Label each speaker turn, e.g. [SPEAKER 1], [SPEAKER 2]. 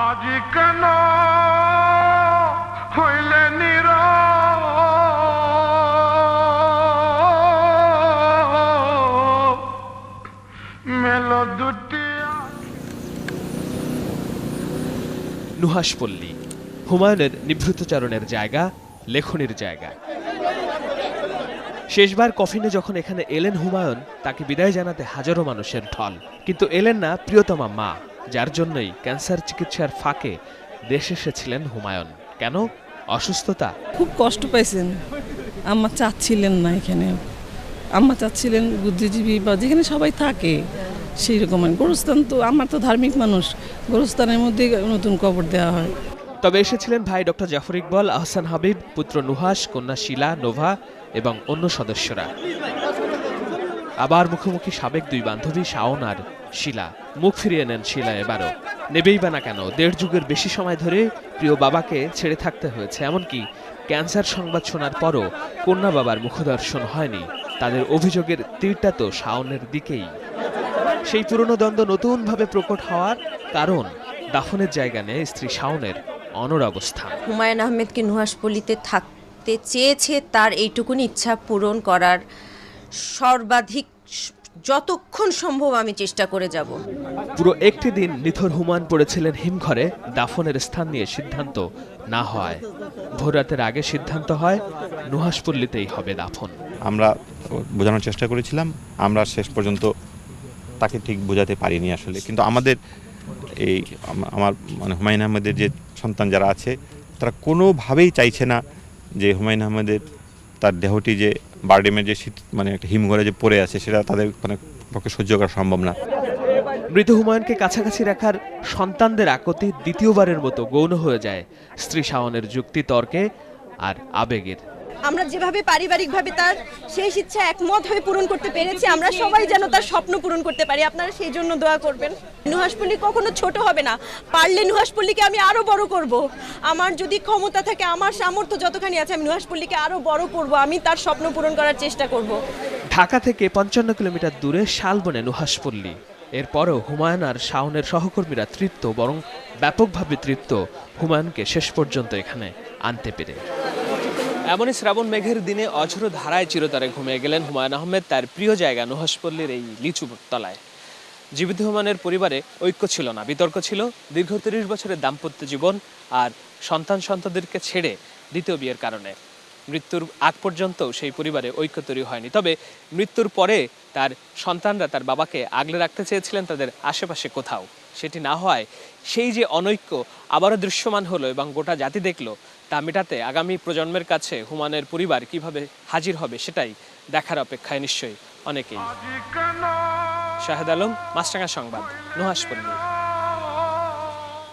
[SPEAKER 1] আজ কেন হইলে নীরব মেলো দুটি।
[SPEAKER 2] নুহাশপল্লী হুমায়ুনের নিভৃতচারণের জায়গা, লেখনির জায়গা। শেষবার কফিনে যখন এখানে এলেন হুমায়ুন, তাকে বিদায় জানাতে হাজারো মানুষের ঢল, কিন্তু এলেন না প্রিয়তমা মা, যার জন্যই ক্যান্সার চিকিৎসার ফাঁকে দেশে এসেছিলেন হুমায়ুন। কেন? অসুস্থতা।
[SPEAKER 3] খুব কষ্ট পাইছেন। আম্মা চাচ্ছিলেন না এখানে, আম্মা চাচ্ছিলেন বুদ্ধিজীবী বা যেখানে সবাই থাকে সেই রকম। গোরস্থান তো, আমার তো ধার্মিক মানুষ, গোরস্থানের মধ্যে নতুন কবর দেওয়া হয়।
[SPEAKER 2] তবে এসেছিলেন ভাই ডক্টর জাফর ইকবাল, আহসান হাবিব, পুত্র নুহাশ, কন্যা শিলা, নোভা এবং অন্য সদস্যরা। আবার মুখোমুখি সাবেক দুই বান্ধবী শাওন আর শিলা। মুখ ফিরিয়ে নেন শিলা এবারও। নেবেই বা না কেন, ১.৫ যুগের বেশি সময় ধরে প্রিয় বাবাকে ছেড়ে থাকতে হয়েছে। এমনকি ক্যান্সার সংবাদ শোনার পরও কন্যা বাবার মুখদর্শন হয়নি। তাদের অভিযোগের তীরটা তো শাওনের দিকেই। সেই পুরনো দ্বন্দ্ব নতুনভাবে প্রকট হওয়ার কারণ দাফনের জায়গা নেই স্ত্রী শাওনের অনড় অবস্থান।
[SPEAKER 4] হুমায়ুন আহমেদকে নুহাশপল্লীতে থাকতে চেয়েছে, তার এইটুকুনি ইচ্ছা পূরণ করার সর্বাধিক যতক্ষণ সম্ভব আমি চেষ্টা করে যাব।
[SPEAKER 2] পুরো একটি দিন নিথর হুমায়ুন পড়েছিলেন হিমঘরে। দাফনের স্থান নিয়ে সিদ্ধান্ত না হয়, ভোররাতের আগে সিদ্ধান্ত হয় নুহাশপল্লীতেই হবে দাফন।
[SPEAKER 5] আমরা বোঝানোর চেষ্টা করেছিলাম, আমরা শেষ পর্যন্ত তাকে ঠিক বোঝাতে পারিনি আসলে। কিন্তু আমাদের আমার হুমায়ুন আহমেদের যে সন্তান যারা আছে, তারা কোনোভাবেই চাইছে না যে হুমায়ুন আহমেদের তার দেহটি যে বারডেমের যে একটা হিমঘরে যে পড়ে আছে, সেটা তাদের পক্ষে সহ্য করা সম্ভব না।
[SPEAKER 2] মৃত হুমায়ুনকে কাছাকাছি রাখার সন্তানদের আকতি দ্বিতীয়বারের মতো গৌণ হয়ে যায় স্ত্রী শাওনের যুক্তি তর্কে আর আবেগের।
[SPEAKER 6] আমরা যেভাবে পারিবারিকভাবে তার শেষ ইচ্ছা একমত হয়ে পূরণ করতে পেরেছি, আমরা সবাই যেন তার স্বপ্ন পূরণ করতে পারি। আপনারা সেই জন্য দোয়া করবেন। নুহাশপল্লী কখনো ছোট হবে না। পারলে নুহাশপল্লীকে আমি আরো বড় করব। আমার যদি ক্ষমতা থাকে, আমার সামর্থ্য যতখানি আছে, আমি নুহাশপল্লীকে আরো বড় করব। আমি তার স্বপ্ন পূরণ করার চেষ্টা করব।
[SPEAKER 2] ঢাকা থেকে ৫৫ কিলোমিটার দূরে শালবনে নুহাশপল্লী। এরপরও হুমায়ুন আর শাওনের সহকর্মীরা তৃপ্ত, বরং ব্যাপকভাবে তৃপ্ত হুমায়ুনকে শেষ পর্যন্ত এখানে আনতে পেরে। এমনই শ্রাবণ মেঘের দিনে অঝোর ধারায় চিরতরে ঘুমিয়ে গেলেন হুমায়ুন আহমেদ তার প্রিয় জায়গা নুহাশপল্লীর এই লিচু তলায়। জীবিত হুমায়ুনের পরিবারে ঐক্য ছিল না, বিতর্ক ছিল। দীর্ঘ ৩০ বছরের দাম্পত্য জীবন আর সন্তানদেরকে ছেড়ে দ্বিতীয় বিয়ের কারণে মৃত্যুর আগ পর্যন্ত সেই পরিবারে ঐক্য তৈরি হয়নি। তবে মৃত্যুর পরে তার সন্তানরা তার বাবাকে আগলে রাখতে চেয়েছিলেন তাদের আশেপাশে কোথাও। সেটি না হয় সেই যে অনৈক্য আবারও দৃশ্যমান হলো এবং গোটা জাতি দেখলো, তা মেটাতে আগামী প্রজন্মের কাছে হুমায়ুনের পরিবার কিভাবে হাজির হবে সেটাই দেখার অপেক্ষায় নিশ্চয়ই অনেকেই। শাহেদ আলম, মাছরাঙা সংবাদ, নুহাশপল্লী।